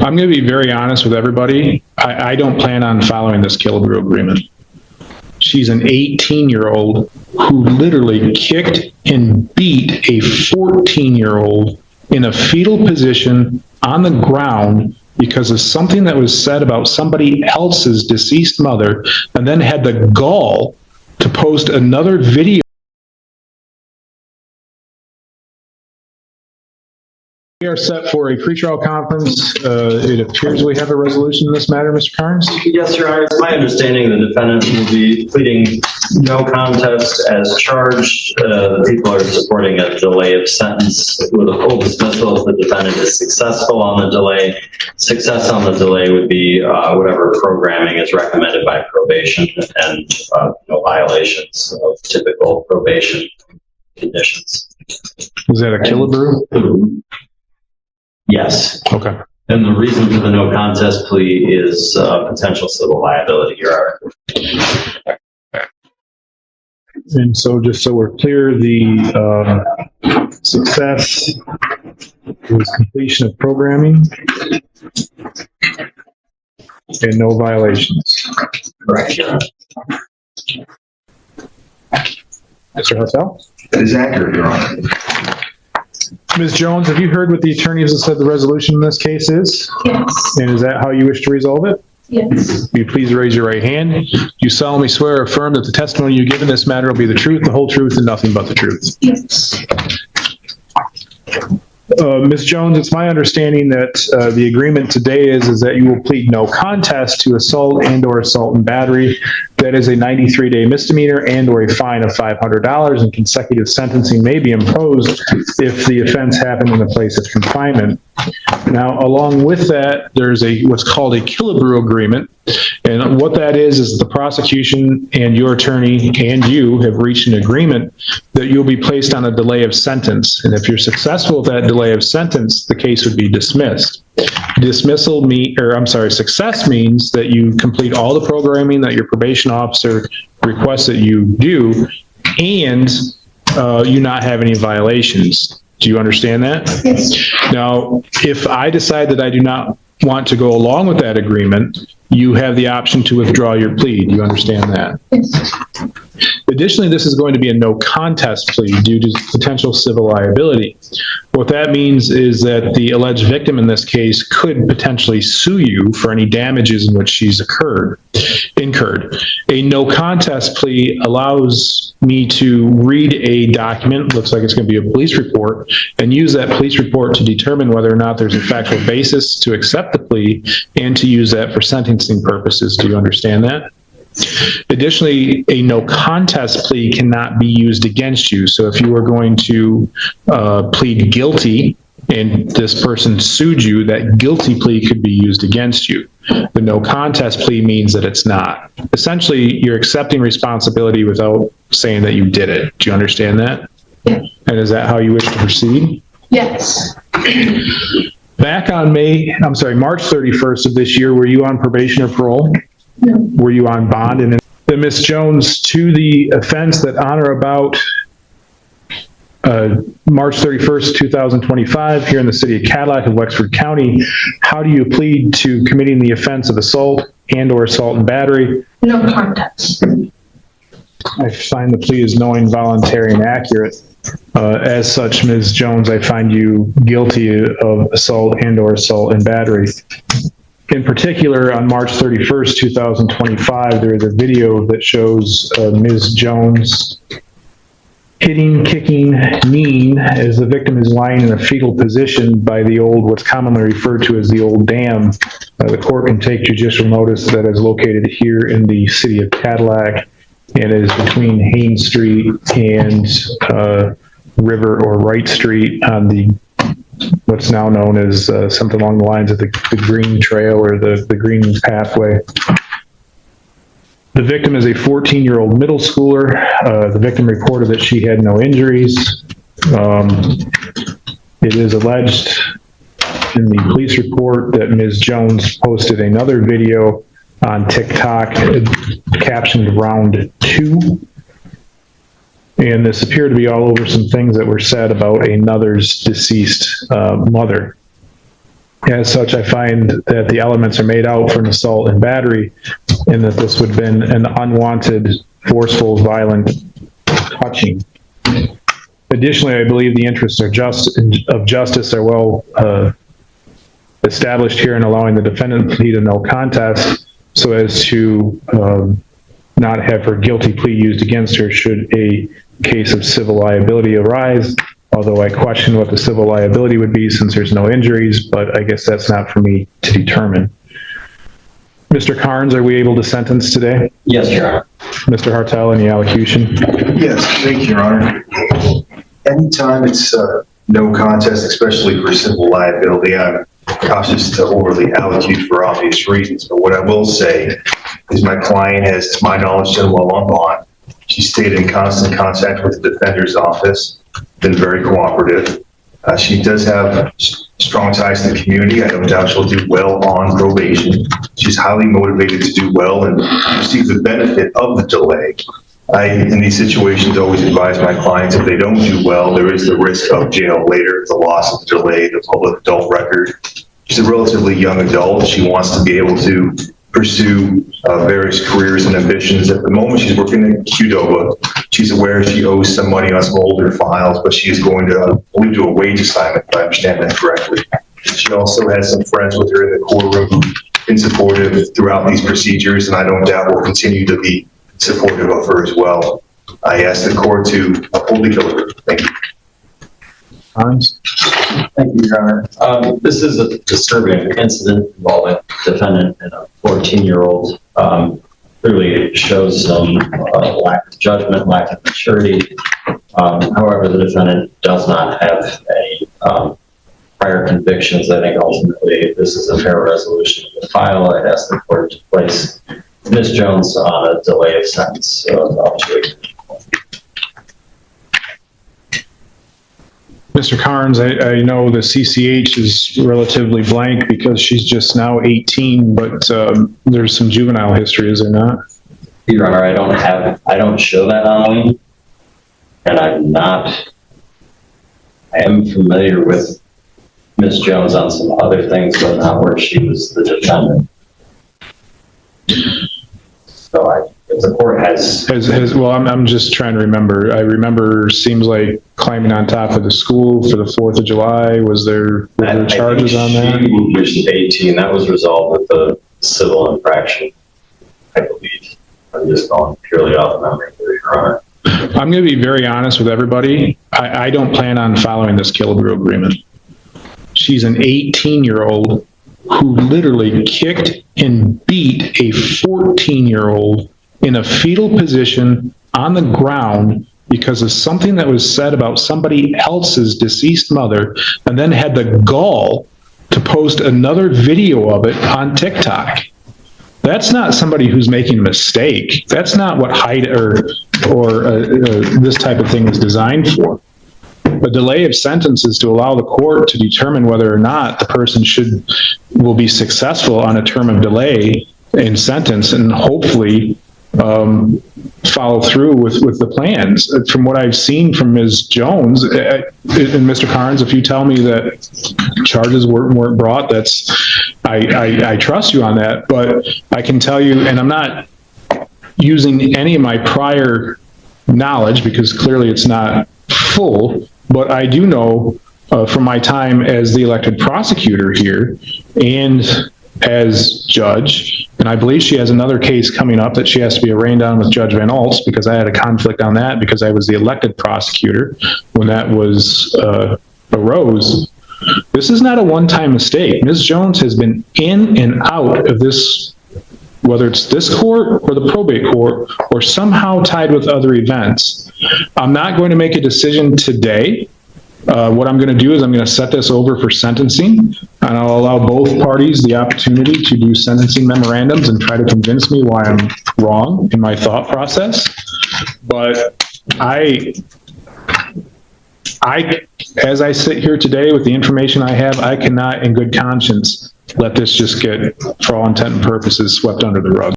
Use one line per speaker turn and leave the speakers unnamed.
I'm going to be very honest with everybody. I don't plan on following this Killebrew agreement. She's an 18-year-old who literally kicked and beat a 14-year-old in a fetal position on the ground because of something that was said about somebody else's deceased mother, and then had the gall to post another video. We are set for a pretrial conference. It appears we have a resolution in this matter, Mr. Carnes?
Yes, Your Honor. It's my understanding the defendant will be pleading no contest as charged. The people are supporting a delay of sentence with a full dismissal if the defendant is successful on the delay. Success on the delay would be whatever programming is recommended by probation and no violations of typical probation conditions.
Is that a Killebrew?
Yes.
Okay.
And the reason for the no contest plea is potential civil liability, Your Honor.
And so, just so we're clear, the success is completion of programming and no violations.
Correct, Your Honor.
Mr. Hussell?
That is accurate, Your Honor.
Ms. Jones, have you heard what the attorneys have said the resolution in this case is?
Yes.
And is that how you wish to resolve it?
Yes.
Will you please raise your right hand? Do you solemnly swear or affirm that the testimony you give in this matter will be the truth, the whole truth, and nothing but the truth?
Yes.
Ms. Jones, it's my understanding that the agreement today is that you will plead no contest to assault and/or assault and battery. That is a 93-day misdemeanor and/or a fine of $500, and consecutive sentencing may be imposed if the offense happened in a place of confinement. Now, along with that, there's what's called a Killebrew agreement, and what that is the prosecution and your attorney and you have reached an agreement that you'll be placed on a delay of sentence, and if you're successful with that delay of sentence, the case would be dismissed. Success means that you complete all the programming that your probation officer requests that you do, and you not have any violations. Do you understand that?
Yes.
Now, if I decide that I do not want to go along with that agreement, you have the option to withdraw your plea. Do you understand that?
Yes.
Additionally, this is going to be a no contest plea due to potential civil liability. What that means is that the alleged victim in this case could potentially sue you for any damages in which she's incurred. A no contest plea allows me to read a document, looks like it's going to be a police report, and use that police report to determine whether or not there's a factual basis to accept the plea and to use that for sentencing purposes. Do you understand that? Additionally, a no contest plea cannot be used against you. So if you are going to plead guilty and this person sued you, that guilty plea could be used against you. The no contest plea means that it's not. Essentially, you're accepting responsibility without saying that you did it. Do you understand that?
Yes.
And is that how you wish to proceed?
Yes.
Back on March 31st of this year, were you on probation or parole?
No.
Were you on bond? And then Ms. Jones, to the offense that on or about March 31st, 2025, here in the city of Cadillac of Wexford County, how do you plead to committing the offense of assault and/or assault and battery?
No contest.
I find the plea is knowing, voluntary, and accurate. As such, Ms. Jones, I find you guilty of assault and/or assault and battery. In particular, on March 31st, 2025, there is a video that shows Ms. Jones hitting, kicking, kneeing as the victim is lying in a fetal position by what's commonly referred to as the old dam. The court can take judicial notice that is located here in the city of Cadillac and is between Haynes Street and River or Wright Street on the what's now known as something along the lines of the Green Trail or the Green Pathway. The victim is a 14-year-old middle schooler. The victim reported that she had no injuries. It is alleged in the police report that Ms. Jones posted another video on TikTok captioned Round 2. And this appeared to be all over some things that were said about another's deceased mother. As such, I find that the elements are made out for an assault and battery, and that this would have been an unwanted, forceful, violent touching. Additionally, I believe the interests of justice are well established here in allowing the defendant to plead a no contest so as to not have her guilty plea used against her should a case of civil liability arise, although I question what the civil liability would be since there's no injuries, but I guess that's not for me to determine. Mr. Carnes, are we able to sentence today?
Yes, Your Honor.
Mr. Hartel, any allocution?
Yes, thank you, Your Honor. Anytime it's no contest, especially for civil liability, I'm cautious to overly allocute for obvious reasons. But what I will say is my client has, to my knowledge, done well on bond. She stayed in constant contact with the defender's office, been very cooperative. She does have strong ties to the community. I don't doubt she'll do well on probation. She's highly motivated to do well and receive the benefit of the delay. I, in these situations, always advise my clients if they don't do well, there is the risk of jail later, the loss of the delay, the public adult record. She's a relatively young adult. She wants to be able to pursue various careers and ambitions. At the moment, she's working at Qdoba. She's aware she owes some money on some older files, but she is going to, I believe, do a wage assignment, if I understand that correctly. She also has some friends with her in the courtroom who've been supportive throughout these procedures, and I don't doubt will continue to be supportive of her as well. I ask the court to uphold the guilty. Thank you.
Carnes?
Thank you, Your Honor. This is a disturbing incident involving a defendant and a 14-year-old. Clearly shows some lack of judgment, lack of maturity. However, the defendant does not have any prior convictions. I think ultimately this is a fair resolution of the file. I'd ask the court to place Ms. Jones on a delay of sentence up to a
Mr. Carnes, I know the CCH is relatively blank because she's just now 18, but there's some juvenile history, is there not?
Your Honor, I don't show that on me, and I am familiar with Ms. Jones on some other things, but not where she was the defendant. So if the court has
well, I'm just trying to remember. I remember seems like climbing on top of the school for the 4th of July. Was there charges on that?
She reached 18. That was resolved with a civil infraction, I believe. I'm just going purely off memory here, Your Honor.
I'm going to be very honest with everybody. I don't plan on following this Killebrew agreement. She's an 18-year-old who literally kicked and beat a 14-year-old in a fetal position on the ground because of something that was said about somebody else's deceased mother, and then had the gall to post another video of it on TikTok. That's not somebody who's making a mistake. That's not what this type of thing is designed for. A delay of sentence is to allow the court to determine whether or not the person will be successful on a term of delay in sentence, and hopefully follow through with the plans. From what I've seen from Ms. Jones, and Mr. Carnes, if you tell me that charges weren't brought, I trust you on that, but I can tell you, and I'm not using any of my prior knowledge because clearly it's not full, but I do know from my time as the elected prosecutor here and as judge, and I believe she has another case coming up that she has to be arraigned on with Judge Van Olst because I had a conflict on that because I was the elected prosecutor when that was arose. This is not a one-time mistake. Ms. Jones has been in and out of this, whether it's this court or the probate court or somehow tied with other events. I'm not going to make a decision today. What I'm going to do is I'm going to set this over for sentencing, and I'll allow both parties the opportunity to do sentencing memorandums and try to convince me why I'm wrong in my thought process. But as I sit here today with the information I have, I cannot in good conscience let this just get, for all intent and purposes, swept under the rug.